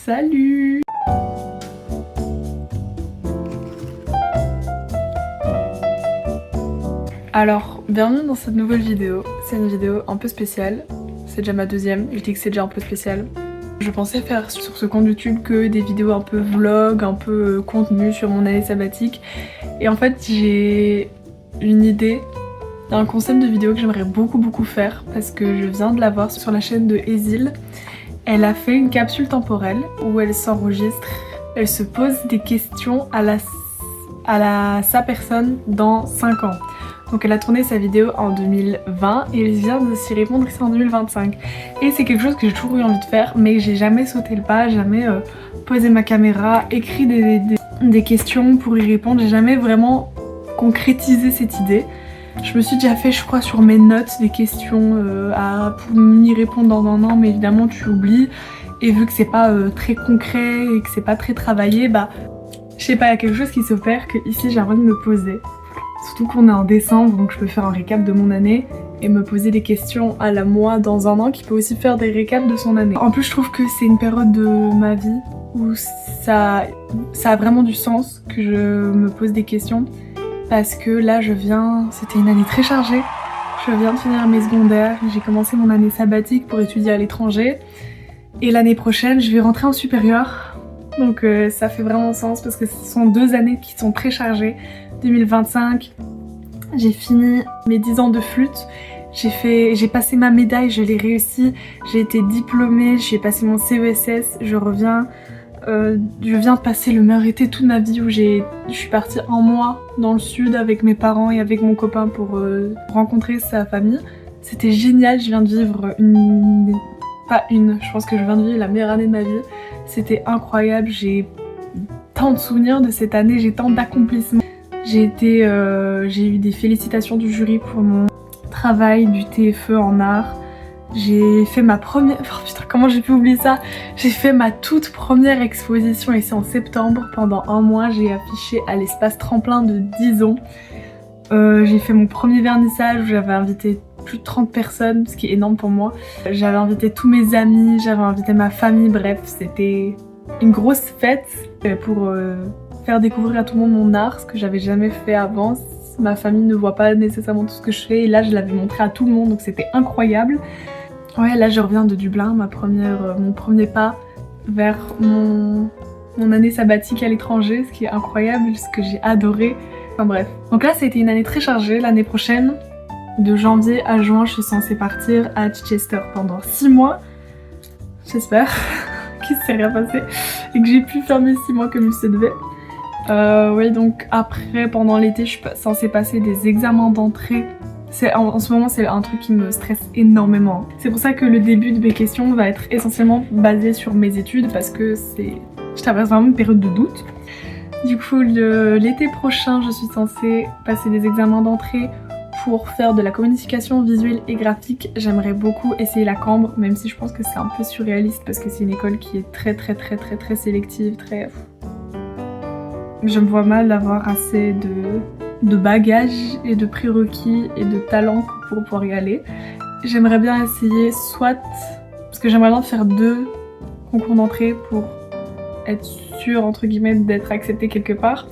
Salut! Alors, bienvenue dans cette nouvelle vidéo. C'est une vidéo un peu spéciale. C'est déjà ma deuxième, je dis que c'est déjà un peu spécial. Je pensais faire sur ce compte YouTube que des vidéos un peu vlog, un peu contenu sur mon année sabbatique. Et en fait, j'ai une idée, un concept de vidéo que j'aimerais beaucoup faire parce que je viens de la voir sur la chaîne de Ezil. Elle a fait une capsule temporelle où elle s'enregistre, elle se pose des questions à sa personne dans 5 ans. Donc elle a tourné sa vidéo en 2020 et elle vient de s'y répondre ici en 2025. Et c'est quelque chose que j'ai toujours eu envie de faire, mais j'ai jamais sauté le pas, jamais posé ma caméra, écrit des questions pour y répondre, j'ai jamais vraiment concrétisé cette idée. Je me suis déjà fait, je crois, sur mes notes des questions pour m'y répondre dans un an, mais évidemment tu oublies. Et vu que c'est pas très concret et que c'est pas très travaillé, bah je sais pas, il y a quelque chose qui s'opère que ici j'ai envie de me poser. Surtout qu'on est en décembre, donc je peux faire un récap de mon année et me poser des questions à la moi dans un an qui peut aussi faire des récaps de son année. En plus je trouve que c'est une période de ma vie où ça a vraiment du sens que je me pose des questions. Parce que là c'était une année très chargée, je viens de finir mes secondaires, j'ai commencé mon année sabbatique pour étudier à l'étranger et l'année prochaine je vais rentrer en supérieur, donc ça fait vraiment sens parce que ce sont 2 années qui sont très chargées. 2025, j'ai fini mes 10 ans de flûte, j'ai passé ma médaille, je l'ai réussi, j'ai été diplômée, j'ai passé mon CESS, je viens de passer le meilleur été toute ma vie où je suis partie 1 mois dans le sud avec mes parents et avec mon copain pour rencontrer sa famille. C'était génial, je viens de vivre je pense que je viens de vivre la meilleure année de ma vie. C'était incroyable, j'ai tant de souvenirs de cette année, j'ai tant d'accomplissements. J'ai eu des félicitations du jury pour mon travail du TFE en art. J'ai fait ma première... Oh putain, comment j'ai pu oublier ça? J'ai fait ma toute première exposition ici en septembre. Pendant 1 mois, j'ai affiché à l'espace tremplin de Dizon. J'ai fait mon premier vernissage où j'avais invité plus de 30 personnes, ce qui est énorme pour moi. J'avais invité tous mes amis, j'avais invité ma famille, bref, c'était une grosse fête pour faire découvrir à tout le monde mon art, ce que j'avais jamais fait avant. Ma famille ne voit pas nécessairement tout ce que je fais et là je l'avais montré à tout le monde, donc c'était incroyable. Ouais, là je reviens de Dublin, mon premier pas vers mon année sabbatique à l'étranger, ce qui est incroyable, ce que j'ai adoré. Enfin bref. Donc là ça a été une année très chargée. L'année prochaine, de janvier à juin, je suis censée partir à Chichester pendant 6 mois. J'espère qu'il s'est rien passé et que j'ai pu faire mes 6 mois comme il se devait. Oui, donc après, pendant l'été, je suis censée passer des examens d'entrée. En ce moment, c'est un truc qui me stresse énormément. C'est pour ça que le début de mes questions va être essentiellement basé sur mes études parce que je traverse vraiment une période de doute. Du coup, l'été prochain, je suis censée passer des examens d'entrée pour faire de la communication visuelle et graphique. J'aimerais beaucoup essayer la Cambre, même si je pense que c'est un peu surréaliste parce que c'est une école qui est très sélective, Je me vois mal avoir assez de bagages et de prérequis et de talent pour pouvoir y aller. J'aimerais bien essayer parce que j'aimerais bien faire 2 concours d'entrée pour être sûre entre guillemets d'être acceptée quelque part.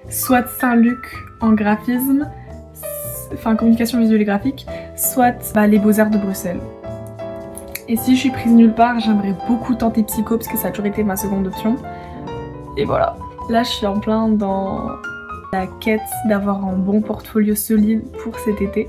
Soit Saint-Luc en graphisme, enfin communication visuelle et graphique, soit les Beaux-Arts de Bruxelles. Et si je suis prise nulle part, j'aimerais beaucoup tenter psycho parce que ça a toujours été ma seconde option. Et voilà. Là, je suis en plein dans la quête d'avoir un bon portfolio solide pour cet été.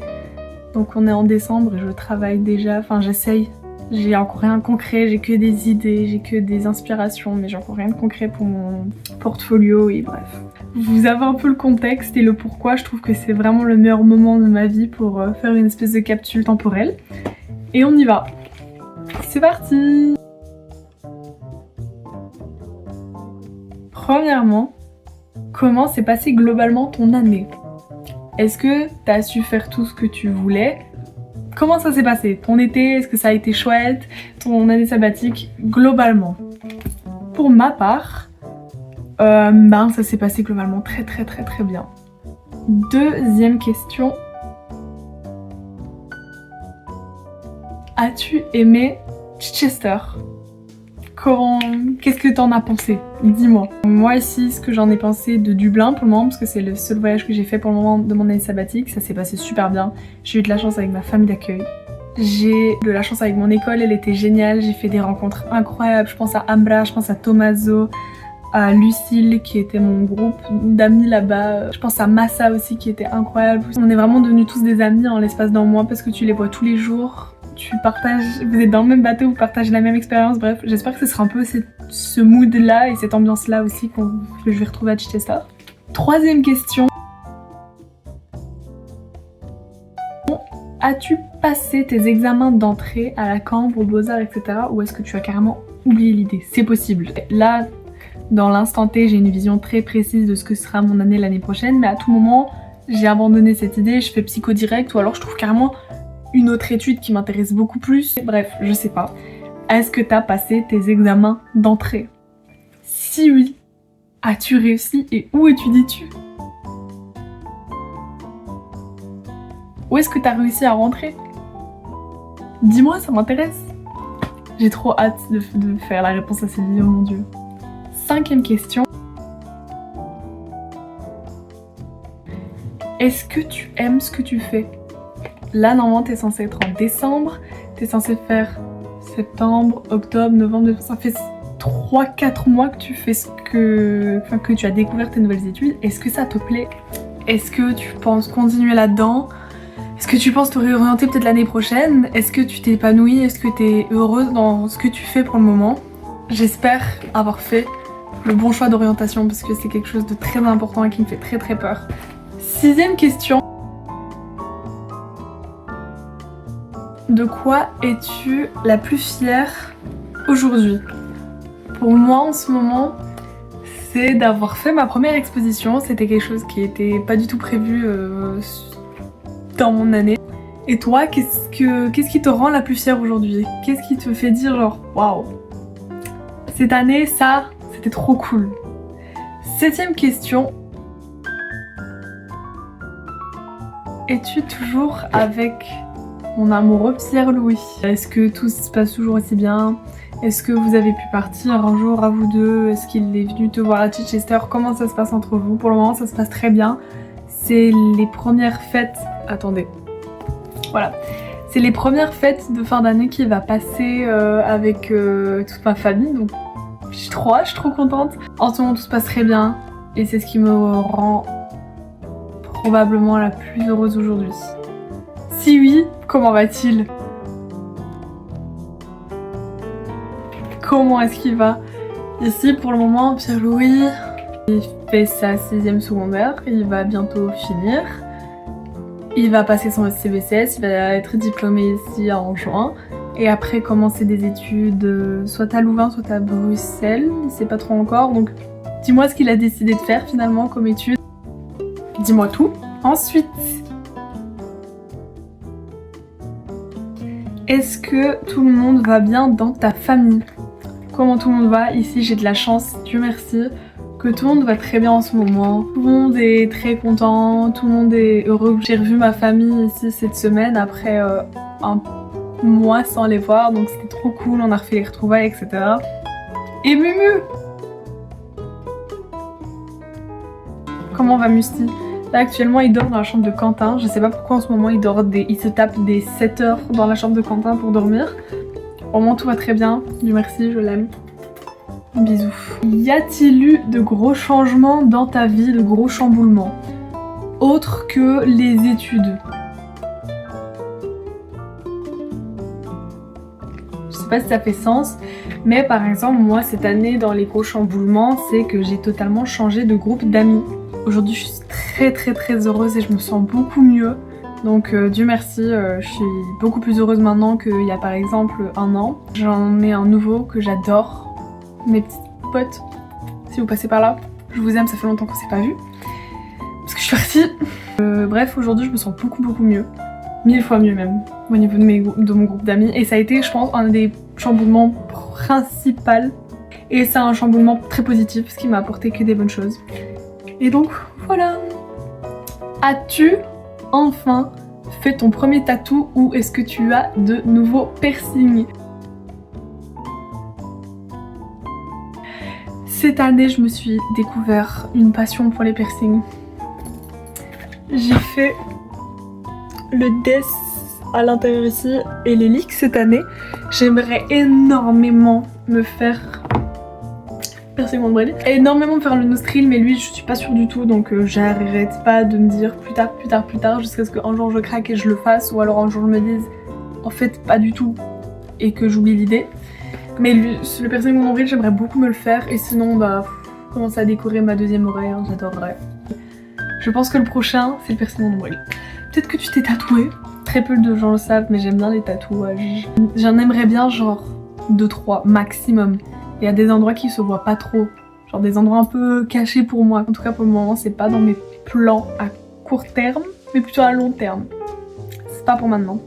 Donc on est en décembre et je travaille déjà, enfin j'essaye. J'ai encore rien de concret, j'ai que des idées, j'ai que des inspirations, mais j'ai encore rien de concret pour mon portfolio et bref. Vous avez un peu le contexte et le pourquoi, je trouve que c'est vraiment le meilleur moment de ma vie pour faire une espèce de capsule temporelle. Et on y va. C'est parti! Premièrement, comment s'est passée globalement ton année? Est-ce que t'as su faire tout ce que tu voulais? Comment ça s'est passé? Ton été, est-ce que ça a été chouette? Ton année sabbatique, globalement? Pour ma part, ça s'est passé globalement très bien. Deuxième question. As-tu aimé Chichester? Qu'est-ce que t'en as pensé? Dis-moi. Moi ici, ce que j'en ai pensé de Dublin pour le moment, parce que c'est le seul voyage que j'ai fait pour le moment de mon année sabbatique, ça s'est passé super bien. J'ai eu de la chance avec ma famille d'accueil. J'ai de la chance avec mon école, elle était géniale, j'ai fait des rencontres incroyables. Je pense à Ambra, je pense à Tommaso, à Lucille qui était mon groupe d'amis là-bas. Je pense à Massa aussi qui était incroyable. On est vraiment devenus tous des amis en l'espace d'un mois parce que tu les vois tous les jours. Vous êtes dans le même bateau, vous partagez la même expérience, bref, j'espère que ce sera un peu ce mood-là et cette ambiance-là aussi que je vais retrouver à Chichester. Troisième question. As-tu passé tes examens d'entrée à la Cambre, aux Beaux-Arts, etc. ou est-ce que tu as carrément oublié l'idée? C'est possible. Là, dans l'instant T, j'ai une vision très précise de ce que sera mon année l'année prochaine, mais à tout moment, j'ai abandonné cette idée, je fais psycho direct ou alors je trouve carrément une autre étude qui m'intéresse beaucoup plus. Bref, je sais pas. Est-ce que t'as passé tes examens d'entrée? Si oui, as-tu réussi et où étudies-tu? Où est-ce que t'as réussi à rentrer? Dis-moi, ça m'intéresse. J'ai trop hâte de faire la réponse à cette vidéo, mon dieu. Cinquième question. Est-ce que tu aimes ce que tu fais? Là, normalement, t'es censé être en décembre, t'es censé faire septembre, octobre, novembre, ça fait 3-4 mois que tu fais que tu as découvert tes nouvelles études. Est-ce que ça te plaît? Est-ce que tu penses continuer là-dedans? Est-ce que tu penses te réorienter peut-être l'année prochaine? Est-ce que tu t'épanouis? Est-ce que t'es heureuse dans ce que tu fais pour le moment? J'espère avoir fait le bon choix d'orientation parce que c'est quelque chose de très important et qui me fait très très peur. Sixième question. De quoi es-tu la plus fière aujourd'hui? Pour moi en ce moment, c'est d'avoir fait ma première exposition. C'était quelque chose qui était pas du tout prévu dans mon année. Et toi, qu'est-ce qui te rend la plus fière aujourd'hui? Qu'est-ce qui te fait dire genre waouh, cette année ça, c'était trop cool? Septième question. Es-tu toujours avec mon amoureux Pierre-Louis? Est-ce que tout se passe toujours aussi bien? Est-ce que vous avez pu partir un jour à vous deux? Est-ce qu'il est venu te voir à Chichester? Comment ça se passe entre vous? Pour le moment, ça se passe très bien. C'est les premières fêtes... Attendez. Voilà. C'est les premières fêtes de fin d'année qu'il va passer avec toute ma famille. Donc, je suis trop contente. En ce moment, tout se passe très bien. Et c'est ce qui me rend probablement la plus heureuse aujourd'hui. Si oui, comment va-t-il? Comment est-ce qu'il va? Ici, pour le moment, Pierre-Louis, il fait sa 6e secondaire, il va bientôt finir. Il va passer son CBCS, il va être diplômé ici en juin. Et après commencer des études soit à Louvain, soit à Bruxelles, il sait pas trop encore. Donc dis-moi ce qu'il a décidé de faire finalement comme études. Dis-moi tout. Ensuite, est-ce que tout le monde va bien dans ta famille? Comment tout le monde va? Ici j'ai de la chance, Dieu merci, que tout le monde va très bien en ce moment. Tout le monde est très content, tout le monde est heureux. J'ai revu ma famille ici cette semaine après un mois sans les voir, donc c'était trop cool, on a refait les retrouvailles, etc. Et Mumu! Comment va Musti? Là actuellement il dort dans la chambre de Quentin, je sais pas pourquoi en ce moment il se tape des 7 heures dans la chambre de Quentin pour dormir. Au moment tout va très bien, Dieu merci, je l'aime. Bisous. Y a-t-il eu de gros changements dans ta vie, de gros chamboulements? Autres que les études? Je sais pas si ça fait sens, mais par exemple moi cette année dans les gros chamboulements, c'est que j'ai totalement changé de groupe d'amis. Aujourd'hui je suis très heureuse et je me sens beaucoup mieux. Donc Dieu merci, je suis beaucoup plus heureuse maintenant qu'il y a par exemple un an. J'en ai un nouveau que j'adore. Mes petites potes, si vous passez par là, je vous aime, ça fait longtemps qu'on s'est pas vu. Parce que je suis partie. Bref, aujourd'hui je me sens beaucoup mieux. 1000 fois mieux même, au niveau de mon groupe d'amis. Et ça a été, je pense, un des chamboulements principaux. Et c'est un chamboulement très positif, ce qui m'a apporté que des bonnes choses. Et donc, voilà. As-tu enfin fait ton premier tatou ou est-ce que tu as de nouveaux piercings? Cette année, je me suis découvert une passion pour les piercings. J'ai fait le DES à l'intérieur ici et les leaks cette année. J'aimerais énormément me faire piercing mon nombril, énormément me faire le nostril, mais lui je suis pas sûre du tout, donc j'arrête pas de me dire plus tard jusqu'à ce qu'un jour je craque et je le fasse, ou alors un jour je me dise en fait pas du tout et que j'oublie l'idée. Mais le piercing mon nombril, j'aimerais beaucoup me le faire, et sinon bah commencer à décorer ma deuxième oreille, hein, j'adorerais. Je pense que le prochain c'est le piercing mon nombril. Peut-être que tu t'es tatoué, très peu de gens le savent, mais j'aime bien les tatouages. J'en aimerais bien genre 2-3 maximum. Il y a des endroits qui se voient pas trop, genre des endroits un peu cachés pour moi. En tout cas pour le moment c'est pas dans mes plans à court terme, mais plutôt à long terme. C'est pas pour maintenant.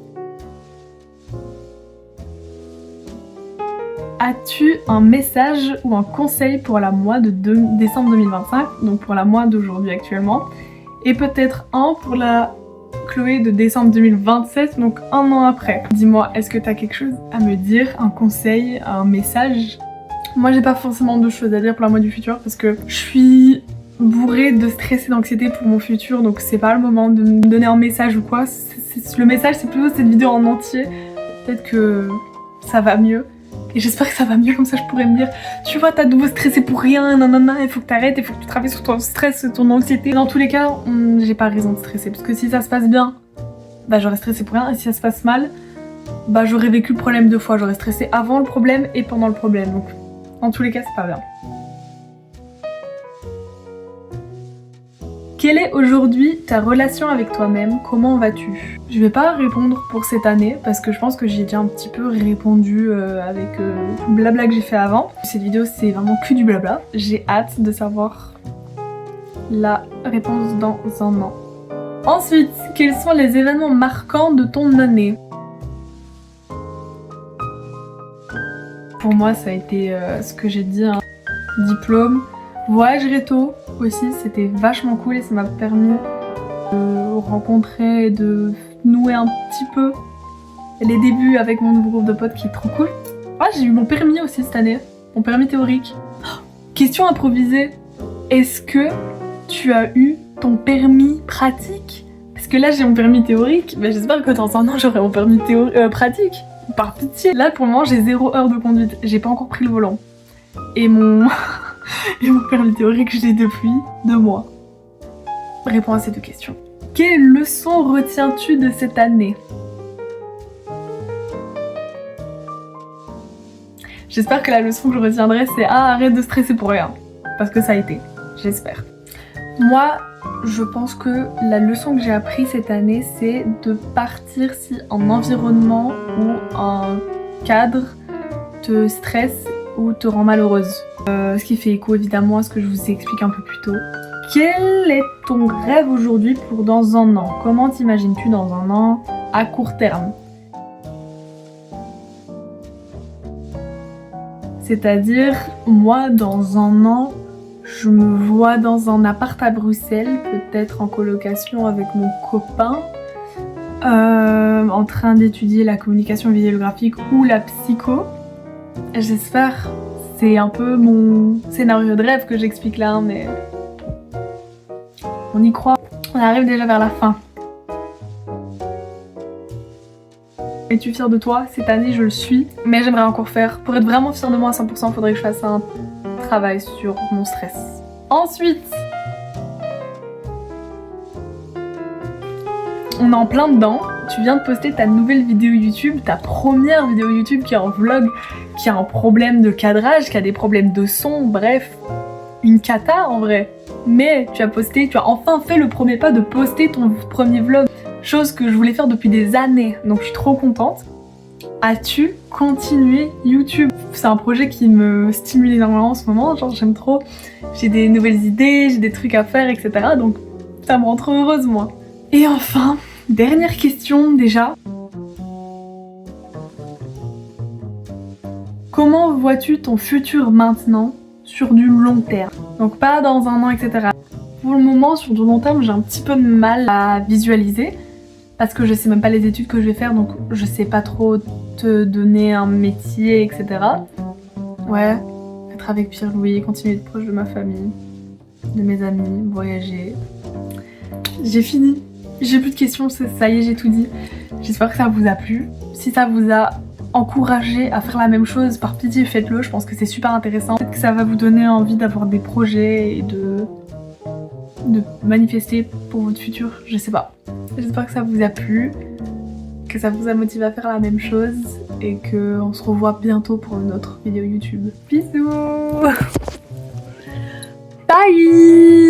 As-tu un message ou un conseil pour la mois de décembre 2025, donc pour la mois d'aujourd'hui actuellement, et peut-être un pour la Chloé de décembre 2027, donc un an après. Dis-moi, est-ce que t'as quelque chose à me dire, un conseil, un message? Moi j'ai pas forcément de choses à dire pour la mois du futur parce que je suis bourrée de stress et d'anxiété pour mon futur, donc c'est pas le moment de me donner un message ou quoi. Le message c'est plutôt cette vidéo en entier. Peut-être que ça va mieux. Et j'espère que ça va mieux, comme ça je pourrais me dire tu vois t'as de nouveau stressé pour rien, nanana, il faut que t'arrêtes, il faut que tu travailles sur ton stress, ton anxiété. Dans tous les cas, j'ai pas raison de stresser, parce que si ça se passe bien, bah j'aurais stressé pour rien, et si ça se passe mal, bah j'aurais vécu le problème 2 fois, j'aurais stressé avant le problème et pendant le problème, donc en tous les cas c'est pas bien. Quelle est aujourd'hui ta relation avec toi-même? Comment vas-tu? Je vais pas répondre pour cette année parce que je pense que j'ai déjà un petit peu répondu avec tout le blabla que j'ai fait avant. Cette vidéo c'est vraiment que du blabla. J'ai hâte de savoir la réponse dans un an. Ensuite, quels sont les événements marquants de ton année? Pour moi ça a été ce que j'ai dit, un diplôme. Voyage réto aussi, c'était vachement cool et ça m'a permis de rencontrer et de nouer un petit peu les débuts avec mon nouveau groupe de potes qui est trop cool. Ah, j'ai eu mon permis aussi cette année, mon permis théorique. Oh, question improvisée, est-ce que tu as eu ton permis pratique? Parce que là j'ai mon permis théorique, mais j'espère que dans un an j'aurai mon permis pratique. Par pitié. Là pour le moment j'ai 0 heure de conduite, j'ai pas encore pris le volant. Et mon permis théorique je l'ai depuis 2 mois. Réponds à ces 2 questions. Quelle leçon retiens-tu de cette année? J'espère que la leçon que je retiendrai c'est arrête de stresser pour rien. Parce que ça a été, j'espère. Moi, je pense que la leçon que j'ai appris cette année c'est de partir si un environnement ou un cadre te stresse ou te rend malheureuse. Ce qui fait écho évidemment à ce que je vous ai expliqué un peu plus tôt. Quel est ton rêve aujourd'hui pour dans un an? Comment t'imagines-tu dans un an à court terme? C'est-à-dire, moi dans un an, je me vois dans un appart à Bruxelles, peut-être en colocation avec mon copain, en train d'étudier la communication vidéographique ou la psycho. J'espère. C'est un peu mon scénario de rêve que j'explique là, hein, mais on y croit. On arrive déjà vers la fin. Es-tu fière de toi? Cette année, je le suis, mais j'aimerais encore faire. Pour être vraiment fière de moi à 100%, il faudrait que je fasse un travail sur mon stress. Ensuite, on est en plein dedans. Tu viens de poster ta nouvelle vidéo YouTube, ta première vidéo YouTube qui est en vlog, qui a un problème de cadrage, qui a des problèmes de son, bref, une cata en vrai. Mais tu as enfin fait le premier pas de poster ton premier vlog, chose que je voulais faire depuis des années, donc je suis trop contente. As-tu continué YouTube? C'est un projet qui me stimule énormément en ce moment, genre j'aime trop, j'ai des nouvelles idées, j'ai des trucs à faire, etc. Donc ça me rend trop heureuse moi. Et enfin, dernière question déjà. Comment vois-tu ton futur maintenant sur du long terme? Donc pas dans un an, etc. Pour le moment, sur du long terme, j'ai un petit peu de mal à visualiser parce que je sais même pas les études que je vais faire, donc je sais pas trop te donner un métier, etc. Ouais, être être avec Pierre-Louis, continuer d'être proche de ma famille, de mes amis, voyager. J'ai fini, j'ai plus de questions, ça y est, j'ai tout dit. J'espère que ça vous a plu. Si ça vous a encouragé à faire la même chose, par pitié faites-le, je pense que c'est super intéressant. Peut-être que ça va vous donner envie d'avoir des projets et de manifester pour votre futur, je sais pas. J'espère que ça vous a plu, que ça vous a motivé à faire la même chose et qu'on se revoit bientôt pour une autre vidéo YouTube. Bisous. Bye.